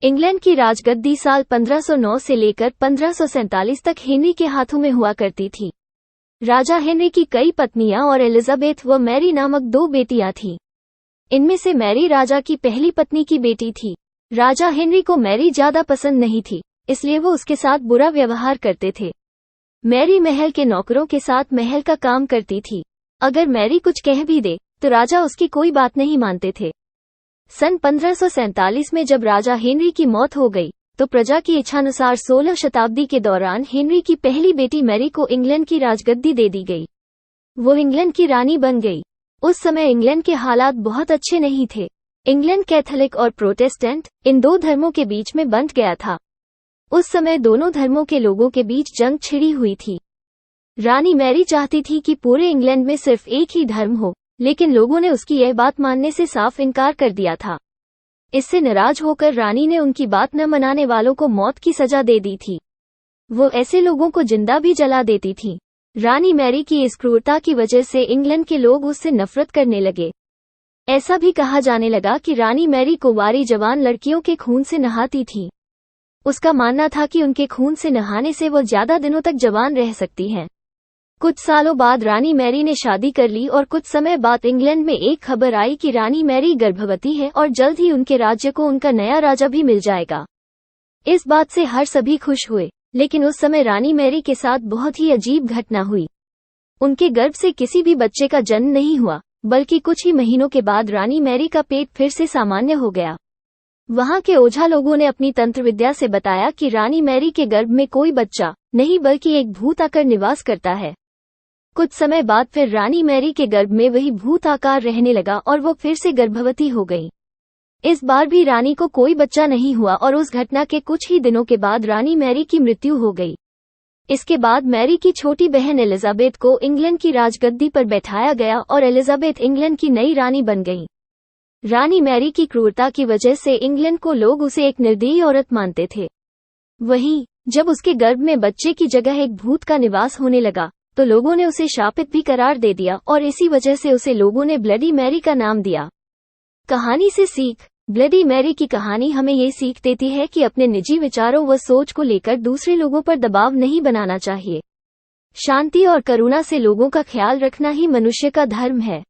England की राजगद्दी साल 1509 से लेकर 1547 तक हेनरी के हाथों में हुआ करती थी। राजा हेनरी की कई पत्नियां और एलिजाबेथ व मैरी नामक 2 बेटियां थीं। इनमें से मैरी राजा की पहली पत्नी की बेटी थी। राजा हेनरी को मैरी ज्यादा पसंद नहीं थी, इसलिए वो उसके साथ बुरा व्यवहार करते थे। मैरी महल के नौकरों के साथ महल का काम करती थी। अगर मैरी कुछ कह भी दे तो राजा उसकी कोई बात नहीं मानते थे। सन 1547 में जब राजा हेनरी की मौत हो गई तो प्रजा की इच्छानुसार 16 शताब्दी के दौरान हेनरी की पहली बेटी मैरी को इंग्लैंड की राजगद्दी दे दी गई। वो इंग्लैंड की रानी बन गई। उस समय इंग्लैंड के हालात बहुत अच्छे नहीं थे। इंग्लैंड कैथोलिक और प्रोटेस्टेंट इन 2 धर्मों के बीच में बंट गया था। उस समय दोनों धर्मों के लोगों के बीच जंग छिड़ी हुई थी। रानी मैरी चाहती थी कि पूरे इंग्लैंड में सिर्फ एक ही धर्म हो, लेकिन लोगों ने उसकी यह बात मानने से साफ इनकार कर दिया था। इससे नाराज होकर रानी ने उनकी बात न मनाने वालों को मौत की सजा दे दी थी। वो ऐसे लोगों को जिंदा भी जला देती थी। रानी मैरी की इस क्रूरता की वजह से इंग्लैंड के लोग उससे नफरत करने लगे। ऐसा भी कहा जाने लगा कि रानी मैरी कुंवारी जवान लड़कियों के खून से नहाती थी। उसका मानना था कि उनके खून से नहाने से वो ज्यादा दिनों तक जवान रह सकती हैं। कुछ सालों बाद रानी मैरी ने शादी कर ली और कुछ समय बाद इंग्लैंड में एक खबर आई कि रानी मैरी गर्भवती है और जल्द ही उनके राज्य को उनका नया राजा भी मिल जाएगा। इस बात से हर सभी खुश हुए, लेकिन उस समय रानी मैरी के साथ बहुत ही अजीब घटना हुई। उनके गर्भ से किसी भी बच्चे का जन्म नहीं हुआ, बल्कि कुछ ही महीनों के बाद रानी मैरी का पेट फिर से सामान्य हो गया। वहां के ओझा लोगों ने अपनी तंत्र विद्या से बताया कि रानी मैरी के गर्भ में कोई बच्चा नहीं बल्कि एक भूत आकर निवास करता है। कुछ समय बाद फिर रानी मैरी के गर्भ में वही भूत आकार रहने लगा और वो फिर से गर्भवती हो गई। इस बार भी रानी को कोई बच्चा नहीं हुआ और उस घटना के कुछ ही दिनों के बाद रानी मैरी की मृत्यु हो गई। इसके बाद मैरी की छोटी बहन एलिजाबेथ को इंग्लैंड की राजगद्दी पर बैठाया गया और एलिजाबेथ इंग्लैंड की नई रानी बन गई। रानी मैरी की क्रूरता की वजह से इंग्लैंड को लोग उसे एक निर्दयी औरत मानते थे। वहीं जब उसके गर्भ में बच्चे की जगह एक भूत का निवास होने लगा तो लोगों ने उसे शापित भी करार दे दिया और इसी वजह से उसे लोगों ने ब्लडी मैरी का नाम दिया। कहानी से सीख। ब्लडी मैरी की कहानी हमें ये सीख देती है कि अपने निजी विचारों व सोच को लेकर दूसरे लोगों पर दबाव नहीं बनाना चाहिए। शांति और करुणा से लोगों का ख्याल रखना ही मनुष्य का धर्म है।